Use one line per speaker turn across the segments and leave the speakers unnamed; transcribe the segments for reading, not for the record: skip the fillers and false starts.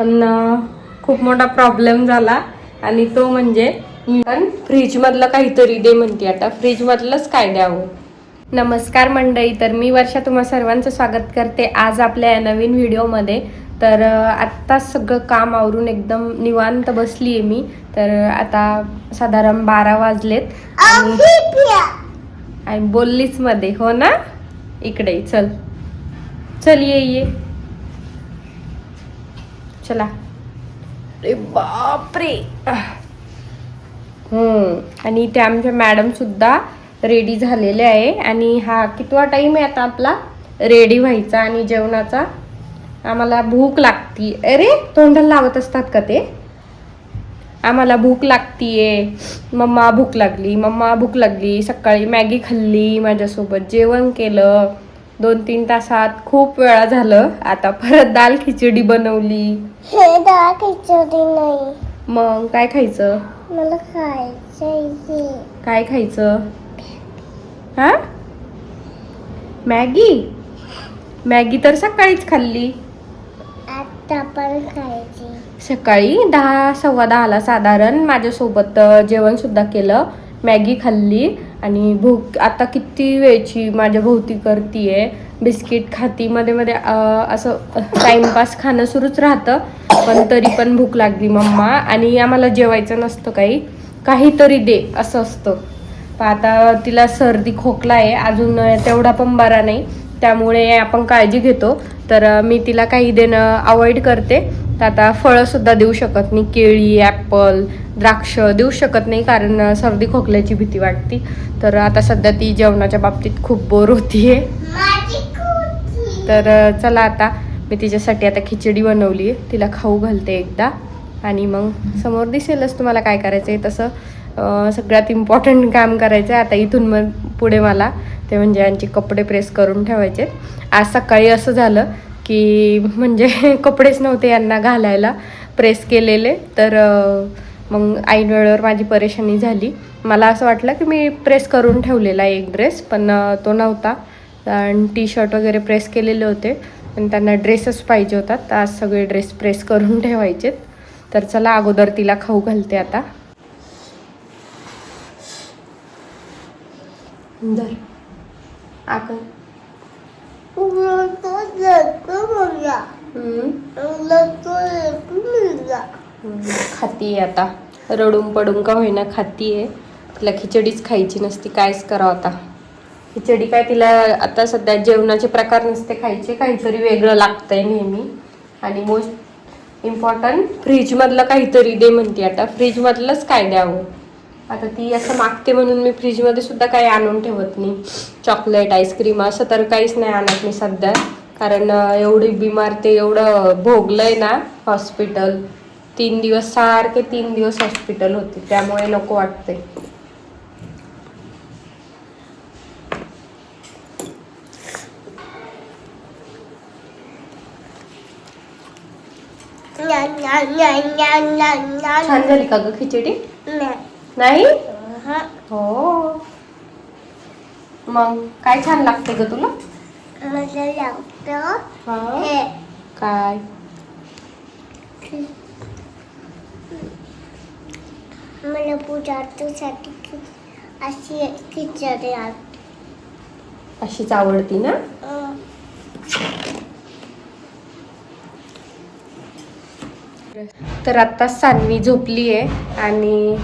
पण खूप मोठा प्रॉब्लेम झाला आणि तो म्हणजे मी पण फ्रीजमधलं काहीतरी दे म्हणते. आता फ्रीजमधलंच काय द्यावं. नमस्कार मंडळी, तर मी वर्षा तुम्हा सर्वांचं स्वागत करते आज आपल्या नवीन व्हिडिओमध्ये. तर आत्ताच सगळं काम आवरून एकदम निवांत बसली आहे मी. तर आता साधारण 12 वाजलेत आणि बोललीच मध्ये हो ना. इकडे चल चल ये चला. अरे बापरे. आणि ते आमच्या मॅडम सुद्धा रेडी झालेले आहे आणि हा कितवा टाइम आहे आता आपला रेडी व्हायचा आणि जेवणाचा. आम्हाला भूक लागती. अरे तोंडाला लावत असतात का ते. आम्हाला भूक लागतीये. मम्मा भूक लागली. सकाळी मॅगी खाल्ली, माझ्यासोबत जेवण केलं 2-3 तासात. खूप वेळा झालं. आता परत दाल खिचडी बनवली.
दाल खिचडी नाही,
मग काय खायचं.
मला खायचं.
काय खायचं. हा मॅगी तर सकाळीच खाल्ली.
आता पण खायची.
सकाळी 10-10:15 साधारण माझ्यासोबत जेवण सुद्धा केलं, मॅगी खाल्ली आणि भूक आता किती वेळची माझ्या भोवती करतीये. बिस्किट खाती, मध्ये मध्ये असं टाइमपास खाणं सुरूच राहतं. पण तरी पण भूक लागली मम्मा आणि आम्हाला जेवायचं नसतं काहीतरी दे असं असतं. पण आता तिला सर्दी खोकला आहे अजून, तेवढा पण बरा नाही, त्यामुळे आपण काळजी घेतो. तर मी तिला काही देणं अवॉइड करते. तर आता फळंसुद्धा देऊ शकत नाही, केळी, ॲपल, द्राक्ष देऊ शकत नाही कारण सर्दी खोकल्याची भीती वाटते. तर आता सध्या ती जेवणाच्या बाबतीत खूप बोर होतीये. तर चला आता मी तिच्यासाठी आता खिचडी बनवली आहे, तिला खाऊ घालते एकदा आणि मग समोर दिसेलच तुम्हाला काय करायचं आहे. तसं सगळ्यात इम्पॉर्टंट काम करायचं आहे आता इथून मग पुढे मला, ते म्हणजे यांचे कपडे प्रेस करून ठेवायचे. आज सकाळी असं झालं की म्हणजे कपडेच नव्हते यांना घालायला प्रेस केलेले. तर मग ऐन वेळेवर माझी परेशानी झाली. मला असं वाटलं की मी प्रेस करून ठेवलेला एक ड्रेस, पण तो नव्हता. आणि टी-शर्ट वगैरे प्रेस केलेले होते आणि त्यांना ड्रेसच पाहिजे होता. तर आज सगळे ड्रेस प्रेस करून ठेवायचेत. तर चला अगोदर तिला खाऊ घालते आता. धर आकर. खातीये आता, रडून पडून का होईना खातीये. तिला खिचडीच खायची नसती, कायच करावं आता. खिचडी काय तिला आता सध्या जेवणाचे प्रकार नसते खायचे, काहीतरी वेगळं लागतंय नेहमी. आणि मोस्ट इम्पॉर्टंट फ्रीजमधलं काहीतरी दे म्हणते. आता फ्रीजमधलंच काय द्यावं. आता ती असं मागते म्हणून मी फ्रीजमध्ये सुद्धा काही आणून ठेवत नाही. चॉकलेट, आईस्क्रीम असं तर काहीच नाही आणत मी सध्या, कारण एवढी बिमार, ते एवढं भोगलंय ना हॉस्पिटल. 3 दिवस सारखे 3 दिवस हॉस्पिटल होते, त्यामुळे नको वाटते. छान झाली का ग खिचडी. नाही हो, मग काय छान लागते ग तुला. काय
मला पूजासाठी अशी खिचडी
अशीच आवडती ना. तर आता सान्वी झोपली आहे आणि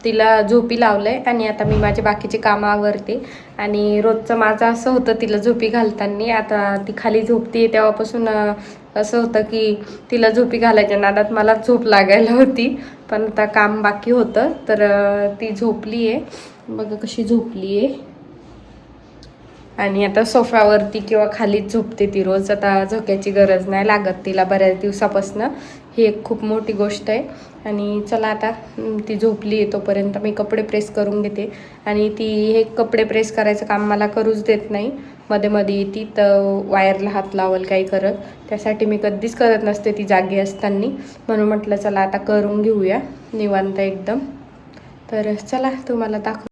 तिला झोपी लावलंय आणि आता मी माझे बाकीचे कामं आवरते. आणि रोजचं माझं असं होतं तिला झोपी घालताना, आता ती खाली झोपते तेव्हापासून असं होतं की तिला झोपी घालायच्या नादात मला झोप लागायला होती. पण आता काम बाकी होतं, तर ती झोपली आहे. बघा कशी झोपली आहे. आणि आता सोफ्यावरती किंवा खालीच झोपते ती रोज. आता झोक्याची गरज नाही लागत तिला बऱ्याच दिवसापासून. ही एक खूप मोठी गोष्ट आहे. आणि चला आता ती झोपली आहे तोपर्यंत मी कपडे प्रेस करून घेते. आणि ती हे कपडे प्रेस करायचं काम मला करूच देत नाही, मध्ये मध्ये ती तर वायरला हात लावल काही करत. त्यासाठी मी कधीच करत नसते ती जागी असताना. म्हणून म्हटलं चला आता करून घेऊया निवांत एकदम. तर चला तुम्हाला दाखव.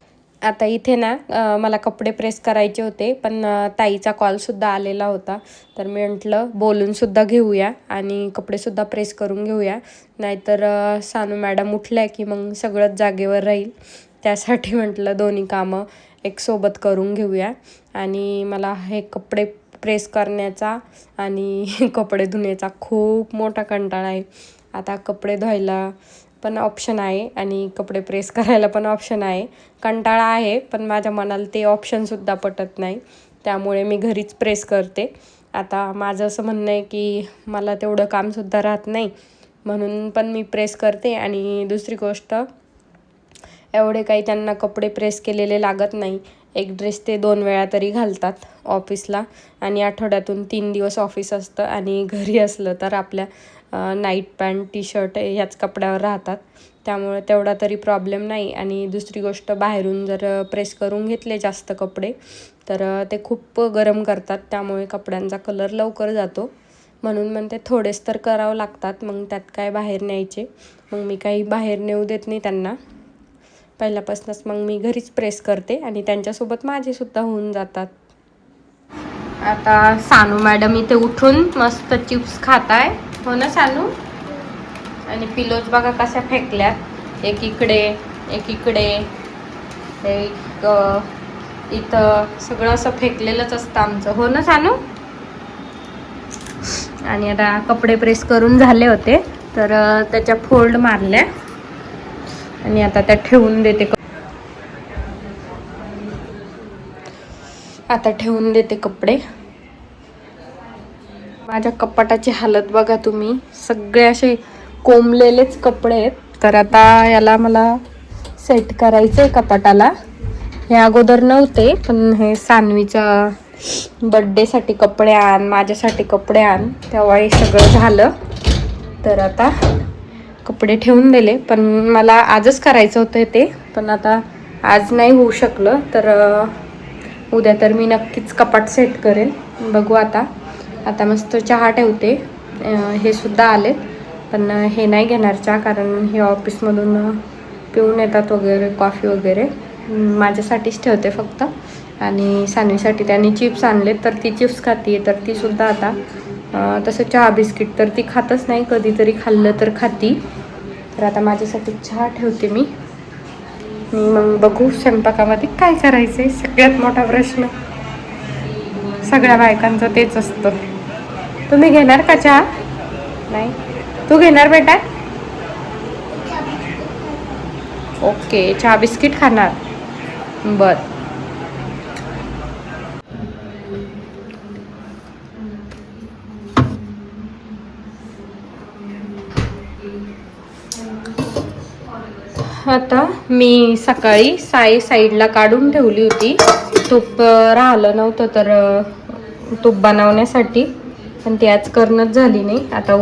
आता इथे ना मला कपडे प्रेस करायचे होते, पण ताईचा कॉलसुद्धा आलेला होता. तर मी म्हटलं बोलूनसुद्धा घेऊया आणि कपडेसुद्धा प्रेस करून घेऊया, नाहीतर सानू मॅडम उठल्या की मग सगळंच जागेवर राहील. त्यासाठी म्हटलं दोन्ही कामं एक सोबत करून घेऊया. आणि मला हे कपडे प्रेस करण्याचा आणि कपडे धुण्याचा खूप मोठा कंटाळा आहे. आता कपडे धुवायला पण ऑप्शन आहे आणि कपडे प्रेस करायला पण ऑप्शन आहे. कंटाळा आहे, पण माझ्या मनाला ते ऑप्शनसुद्धा पटत नाही. त्यामुळे मी घरीच प्रेस करते. आता माझं असं म्हणणं आहे की मला तेवढं कामसुद्धा राहत नाही, म्हणून पण मी प्रेस करते. आणि दुसरी गोष्ट, एवढे काही त्यांना कपडे प्रेस केलेले लागत नाही. एक ड्रेस ते 2 वेळा तरी घालतात ऑफिसला, आणि आठवड्यातून 3 दिवस ऑफिस असतं. आणि घरी असलं तर आपल्या नाईट पॅन्ट टी शर्ट ह्याच कपड्यावर राहतात. त्यामुळे तेवढा तरी प्रॉब्लेम नाही. आणि दुसरी गोष्ट, बाहेरून जर प्रेस करून घेतले जास्त कपडे तर ते खूप गरम करतात, त्यामुळे कपड्यांचा कलर लवकर जातो. म्हणून म्हणते थोडेच तर करावं लागतात, मग त्यात काय बाहेर न्यायचे. मग मी काही बाहेर नेऊ देत नाही त्यांना पहिल्यापासूनच. मग मी घरीच प्रेस करते आणि त्यांच्यासोबत माझेसुद्धा होऊन जातात. आता सानू मॅडम इथे उठून मस्त चिप्स खात आहे. हो ना सानू? आणि पिलोज बघा कशा फेकल्यात, एक इकडे एक इकडे, एक इथं, सगळं असं फेकलेलंच असतं आमचं. हो ना सानू? आणि आता कपडे प्रेस करून झाले होते, तर त्याच्या फोल्ड मारल्या आणि आता त्या ठेवून देते. आता ठेवून देते कपडे. माझ्या कपाटाची हालत बघा तुम्ही, सगळे असे कोंबलेलेच कपडे आहेत. तर आता याला मला सेट करायचंय कपाटाला. हे अगोदर नव्हते, पण हे सानवीचा बड्डेसाठी कपडे आण, माझ्यासाठी कपडे आण, तेव्हा हे सगळं झालं. तर आता कपडे ठेवून दिले. पण मला आजच करायचं होतं ते, पण आता आज नाही होऊ शकलं. तर उद्या तर मी नक्कीच कपाट सेट करेन. बघू आता मस्त चहा ठेवते. हे सुद्धा आलेत, पण हे नाही घेणार चहा, कारण हे ऑफिसमधून पिऊन येतात वगैरे, कॉफी वगैरे. माझ्यासाठीच ठेवते फक्त. आणि सानवीसाठी त्यांनी चिप्स आणले, तर ती चिप्स खाते. तर ती सुद्धा आता तसं चहा बिस्किट तर ती खातच नाही, कधीतरी खाल्लं तर खाती. तर आता माझ्यासाठी चहा ठेवते मी. मग बघू स्वयंपाकामध्ये काय करायचं आहे. सगळ्यात मोठा प्रश्न सगळ्या बायकांचं तेच असतं. तुम्ही घेणार का चहा? नाही, तू घेणार बेटा? ओके, चहा बिस्किट खाणार. बर. आता मी सकाळी साईडला काढून ठेवली होती. तूप राहिलं नव्हतं तर तूप बनवण्यासाठी, पण ती आज करणंच झाली नाही. आता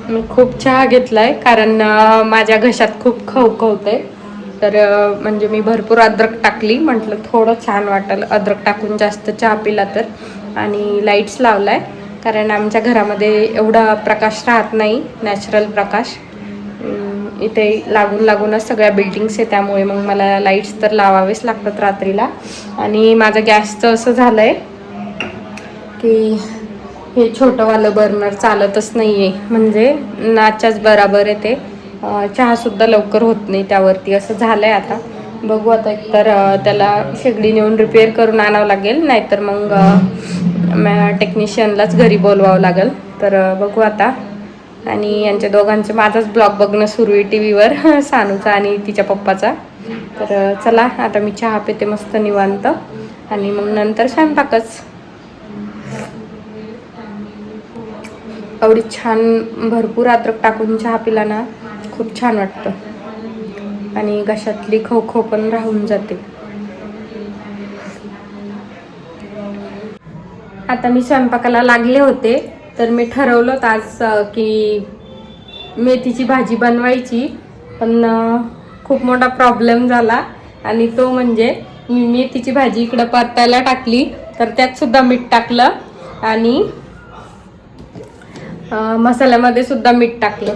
मी खूप चहा घेतलाय, कारण माझ्या घशात खूप खवखवते. तर म्हणजे मी भरपूर अद्रक टाकली, म्हटलं थोडं छान वाटेल अद्रक टाकून जास्त चहा पिला तर. आणि लाईट्स लावलाय, कारण आमच्या घरामध्ये एवढा प्रकाश राहत नाही, नॅचरल प्रकाश. इथे लागूनच सगळ्या बिल्डिंग्स आहे, त्यामुळे मग मला लाईट्स तर लावावेच लागतात रात्रीला. आणि माझं गॅसचं असं झालं आहे की हे छोटंवालं बर्नर चालतच नाही आहे, म्हणजे नाच्याच बराबर आहे ते. चहासुद्धा लवकर होत नाही त्यावरती, असं झालं आहे. आता बघू, आता एकतर त्याला शेगडी नेऊन रिपेअर करून आणावं लागेल, नाहीतर मग टेक्निशियनलाच घरी बोलवावं लागेल. तर बघू आता. आणि यांच्या दोघांचे माझाच ब्लॉग बघणं सुरू आहे टी व्हीवर, सानूचा आणि तिच्या पप्पाचा. तर चला, आता मी चहा पिते मस्त निवांत, आणि मग नंतर स्वयंपाकच. एवढी छान भरपूर अद्रक टाकून चहा पिला ना, खूप छान वाटतं. आणि घशातली खवखव पण राहून जाते. आता मी स्वयंपाकाला लागले होते, तर मी ठरवलं आज की मेथीची भाजी बनवायची, पण खूप मोठा प्रॉब्लेम झाला. आणि तो म्हणजे मी मेथीची भाजी इकडं परतायला टाकली, तर त्यात सुद्धा मीठ टाकलं, आणि मसाल्यामध्ये सुद्धा मीठ टाकलं.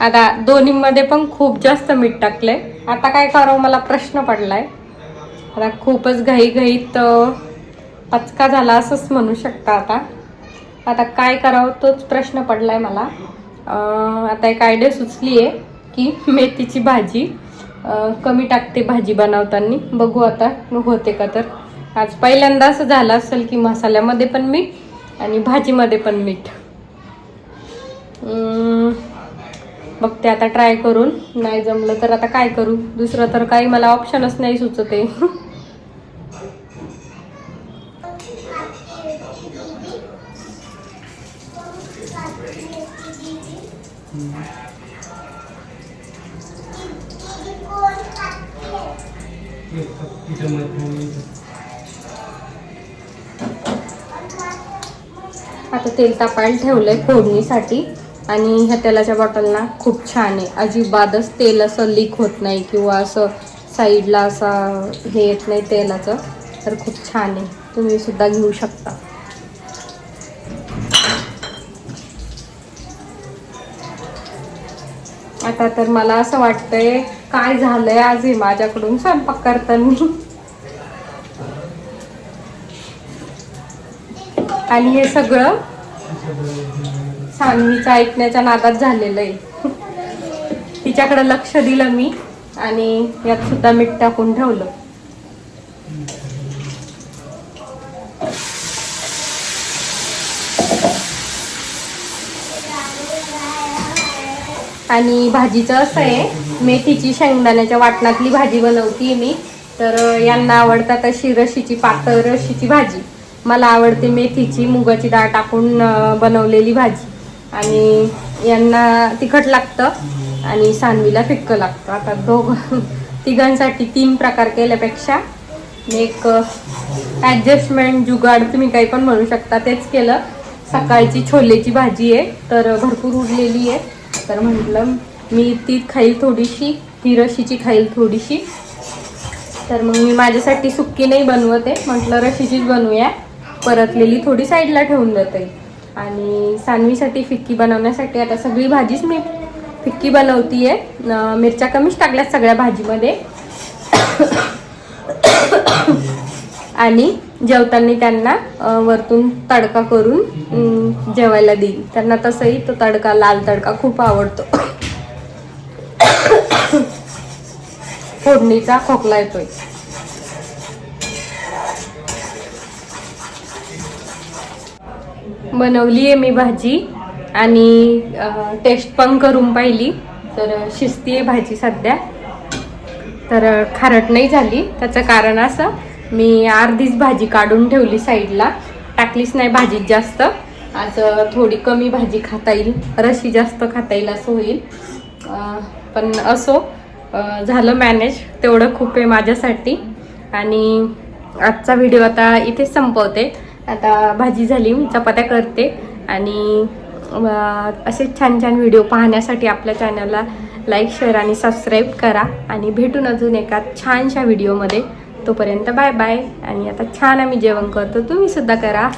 आता दोन्हीमध्ये पण खूप जास्त मीठ टाकलंय. आता काय करावं मला प्रश्न पडलाय. आता खूपच घाईघाईत पचका झाला असंच म्हणू शकता. आता काय करावं तोच प्रश्न पडलाय मला. आता एक आयडिया सुचली आहे की मेथीची भाजी कमी टाकते भाजी बनवताना. बघू आता होते का. तर आज पहिल्यांदा असं झालं असेल की मसाल्यामध्ये पण मीठ आणि भाजीमध्ये पण मीठ. बघते आता ट्राय करून. नाही जमलं तर आता काय करू. दुसरं तर काही मला ऑप्शनच नाही सुचत आहे. आता तेल तापायला ठेवलंय फोडणीसाठी. आणि ह्या तेलाच्या बॉटल ना खूप छान आहे. अजिबातच तेल असं लीक होत नाही किंवा असं साईडला असा हे येत नाही तेलाचं. तर खूप छान आहे. तुम्ही सुद्धा घेऊ शकता. आता तर मला असं वाटतंय काय झालंय आज हे माझ्याकडून स्वयंपाक करताना. आणि हे सगळं सान्वीचं ऐकण्याच्या नादात झालेलं आहे. तिच्याकडे लक्ष दिलं मी आणि यात सुद्धा मीठ टाकून ठेवलं. आणि भाजीचं असं आहे, मेथीची शेंगदाण्याच्या वाटणातली भाजी बनवते मी. तर यांना आवडतात अशी रशीची पातळ रशीची भाजी. मला आवडते मेथीची मुगाची डाळ टाकून बनवलेली भाजी. आणि यांना तिखट लागतं आणि सान्वीला फिक्कं लागतं. आता तिघांसाठी 3 प्रकार केल्यापेक्षा एक ॲडजस्टमेंट जुगाड तुम्ही काही पण म्हणू शकता तेच केलं. सकाळची छोलेची भाजी आहे तर भरपूर उरलेली आहे. तर म्हटलं मी ती खाईल थोडीशी, ती रशीची खाईल थोडीशी. तर मग मी माझ्यासाठी सुक्की नाही बनवत आहे. म्हटलं रशीचीच बनवूया. परतलेली थोडी साईडला ठेवून देते. आणि सान्वीसाठी फिक्की बनवण्यासाठी आता सगळी भाजीच मी फिक्की बनवतीये. मिरच्या कमीच टाकल्यात सगळ्या भाजीमध्ये. आणि जेवताना त्यांना वरतून तडका करून जेवायला देईल. त्यांना तसंही तो तडका, लाल तडका खूप आवडतो. फोडणीचा खोकला येतोय. बनवली आहे मी भाजी आणि टेस्ट पण करून पाहिली. तर शिजती आहे भाजी सध्या. तर खारट नाही झाली. त्याचं कारण असं, मी अर्धीच भाजी काढून ठेवली साईडला, टाकलीच नाही भाजीत जास्त. आज थोडी कमी भाजी खाता येईल, रशी जास्त खाता येईल असं होईल. पण असो, झालं मॅनेज. तेवढं खूप आहे माझ्यासाठी. आणि आजचा व्हिडिओ आता इथेच संपवते. आता भाजी झाली, मी चपात्या करते. आणि असे छान छान व्हिडिओ पाहण्यासाठी आपल्या चॅनलला लाईक, शेअर आणि सबस्क्राईब करा. आणि भेटून अजून एका छानशा व्हिडिओमध्ये. तोपर्यंत बाय बाय. आणि आता छान आम्ही जेवण करतो, तुम्ही सुद्धा करा.